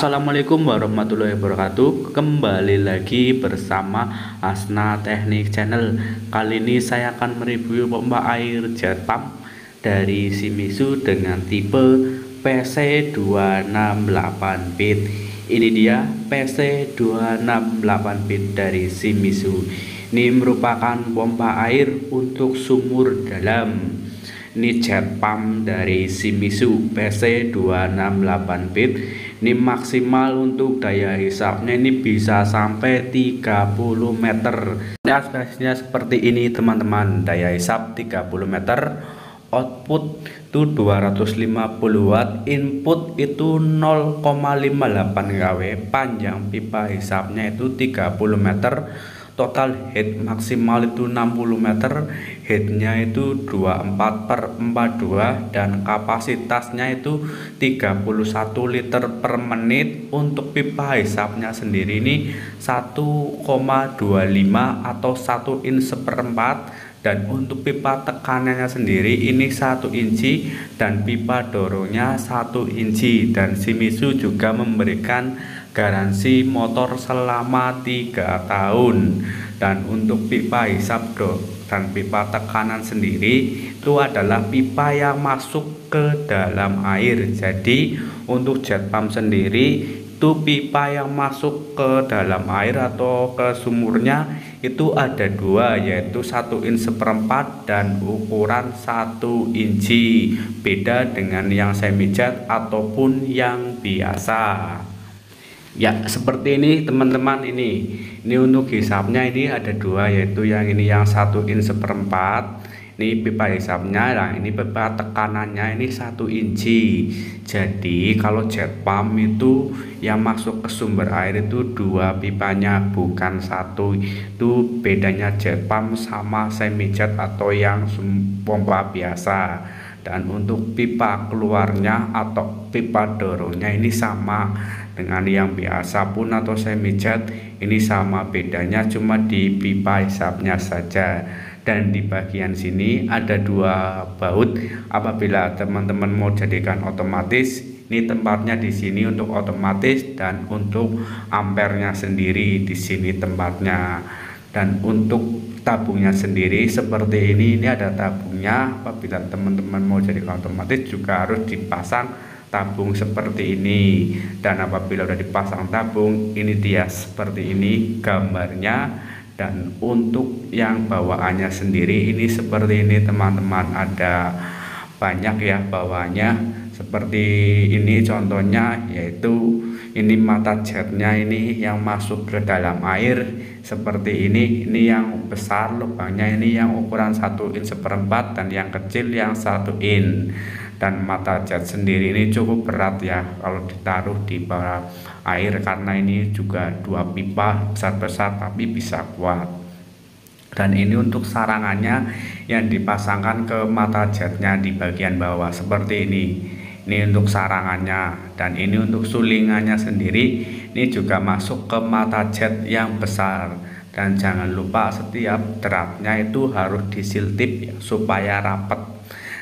Assalamualaikum warahmatullahi wabarakatuh. Kembali lagi bersama Asna Teknik Channel. Kali ini saya akan mereview pompa air jet pump dari Shimizu dengan tipe PC268-bit. Ini dia PC268-bit dari Shimizu. Ini merupakan pompa air untuk sumur dalam. Ini jet pump dari Shimizu PC268-bit. Ini maksimal untuk daya hisapnya ini bisa sampai 30 meter. Ini aspesinya seperti ini teman-teman. Daya hisap 30 meter, output itu 250 watt, input itu 0,58 kW, panjang pipa hisapnya itu 30 meter, total head maksimal itu 60 meter, headnya itu 24/42 dan kapasitasnya itu 31 liter per menit. Untuk pipa hisapnya sendiri ini 1,25 atau 1 in seperempat, dan untuk pipa tekanannya sendiri ini 1 inci dan pipa dorongnya 1 inci. Dan Shimizu juga memberikan garansi motor selama 3 tahun. Dan untuk pipa hisap dan pipa tekanan sendiri itu adalah pipa yang masuk ke dalam air. Jadi untuk jet pump sendiri itu pipa yang masuk ke dalam air atau ke sumurnya itu ada dua, yaitu 1 in seperempat dan ukuran 1 inci, beda dengan yang semi jet ataupun yang biasa. Ya, seperti ini teman-teman. Ini untuk hisapnya ini ada dua, yaitu yang ini yang 1 in seperempat, ini pipa hisapnya. Nah, ini pipa tekanannya ini 1 inci. Jadi kalau jet pump itu yang masuk ke sumber air itu dua pipanya, bukan satu. Itu bedanya jet pump sama semi jet atau yang pompa biasa. Dan untuk pipa keluarnya atau pipa dorongnya ini sama dengan yang biasa pun atau semi jet, ini sama, bedanya cuma di pipa hisapnya saja. Dan di bagian sini ada dua baut. Apabila teman-teman mau jadikan otomatis, ini tempatnya di sini untuk otomatis, dan untuk ampernya sendiri di sini tempatnya. Dan untuk tabungnya sendiri seperti ini ada tabungnya. Apabila teman-teman mau jadikan otomatis juga harus dipasang tabung seperti ini. Dan apabila udah dipasang tabung, ini dia seperti ini gambarnya. Dan untuk yang bawaannya sendiri ini seperti ini teman-teman, ada banyak ya bawaannya seperti ini. Contohnya yaitu ini mata jetnya ini yang masuk ke dalam air seperti ini yang besar lubangnya ini yang ukuran 1 in seperempat, dan yang kecil yang 1 in. Dan mata jet sendiri ini cukup berat ya kalau ditaruh di bawah air, karena ini juga dua pipa besar-besar tapi bisa kuat. Dan ini untuk sarangannya yang dipasangkan ke mata jetnya di bagian bawah seperti ini. Ini untuk sarangannya. Dan ini untuk sulingannya sendiri ini juga masuk ke mata jet yang besar. Dan jangan lupa setiap dratnya itu harus disiltip ya, supaya rapat.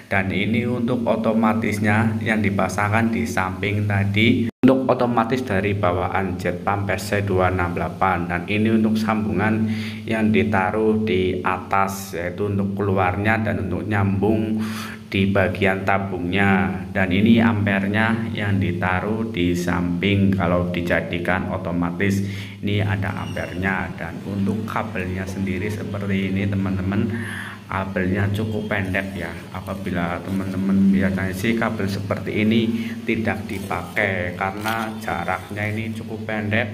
Dan ini untuk otomatisnya yang dipasangkan di samping tadi, untuk otomatis dari bawaan jet pump PC268. Dan ini untuk sambungan yang ditaruh di atas, yaitu untuk keluarnya dan untuk nyambung di bagian tabungnya. Dan ini ampernya yang ditaruh di samping kalau dijadikan otomatis, ini ada ampernya. Dan untuk kabelnya sendiri seperti ini teman-teman, kabelnya cukup pendek ya. Apabila teman-teman biasanya sih kabel seperti ini tidak dipakai karena jaraknya ini cukup pendek,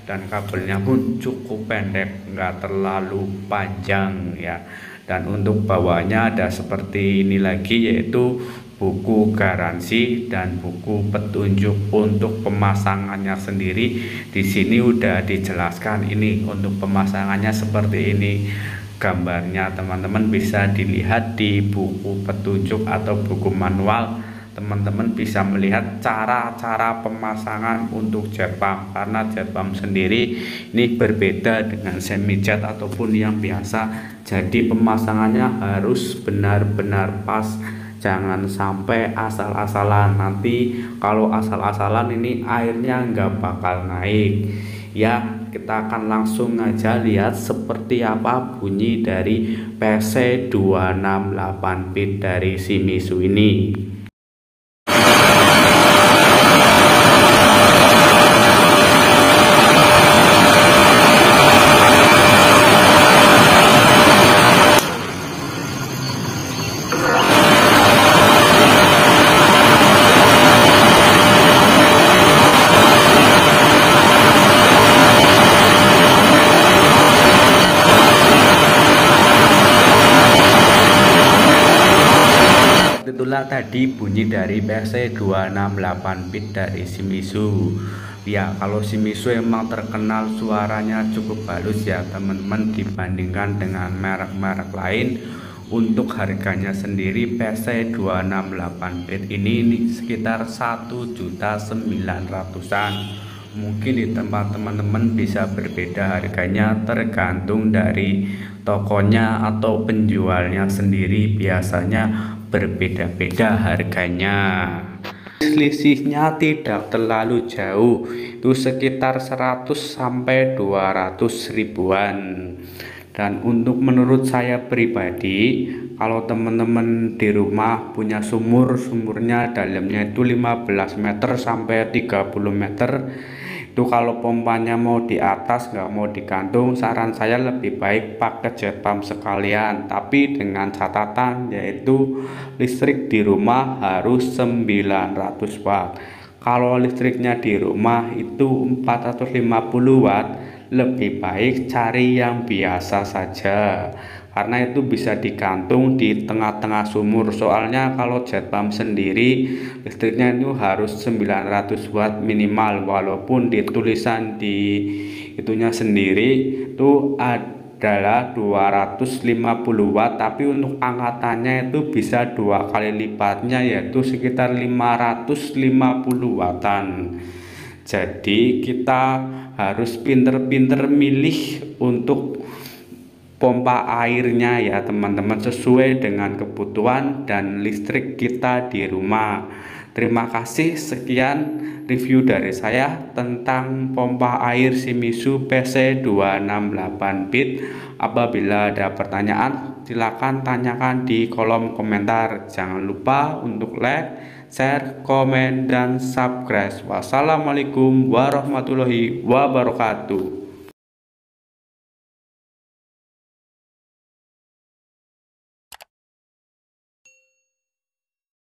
dan kabelnya pun cukup pendek, enggak terlalu panjang ya. Dan untuk bawahnya ada seperti ini lagi, yaitu buku garansi dan buku petunjuk. Untuk pemasangannya sendiri di sini udah dijelaskan. Ini untuk pemasangannya seperti ini gambarnya, teman-teman bisa dilihat di buku petunjuk atau buku manual. Teman-teman bisa melihat cara-cara pemasangan untuk jet pump, karena jet pump sendiri ini berbeda dengan semi jet ataupun yang biasa. Jadi pemasangannya harus benar-benar pas Jangan sampai asal-asalan, nanti kalau asal-asalan ini airnya nggak bakal naik ya. Kita akan langsung aja lihat seperti apa bunyi dari PC 268 bit dari Shimizu ini. Itulah tadi bunyi dari PC 268 bit dari Shimizu ya. Kalau Shimizu emang terkenal suaranya cukup halus ya teman-teman, dibandingkan dengan merek-merek lain. Untuk harganya sendiri PC 268 bit ini sekitar 1.900.000-an. Mungkin di tempat teman-teman bisa berbeda harganya, tergantung dari tokonya atau penjualnya sendiri, biasanya berbeda-beda harganya. Selisihnya tidak terlalu jauh, itu sekitar 100 sampai 200 ribuan. Dan untuk menurut saya pribadi, kalau teman-teman di rumah punya sumurnya dalamnya itu 15 meter sampai 30 meter, itu kalau pompanya mau di atas nggak mau digantung, saran saya lebih baik pakai jet pump sekalian, tapi dengan catatan yaitu listrik di rumah harus 900 watt. Kalau listriknya di rumah itu 450 watt, lebih baik cari yang biasa saja, karena itu bisa digantung di tengah-tengah sumur. Soalnya kalau jet pump sendiri listriknya itu harus 900 watt minimal, walaupun di tulisan di itunya sendiri itu adalah 250 watt, tapi untuk angkatannya itu bisa 2 kali lipatnya, yaitu sekitar 550 wattan. Jadi kita harus pinter-pinter milih untuk pompa airnya ya teman-teman, sesuai dengan kebutuhan dan listrik kita di rumah. Terima kasih, sekian review dari saya tentang pompa air Shimizu PC 268 bit. Apabila ada pertanyaan silakan tanyakan di kolom komentar. Jangan lupa untuk like, share, komen, dan subscribe. Wassalamualaikum warahmatullahi wabarakatuh.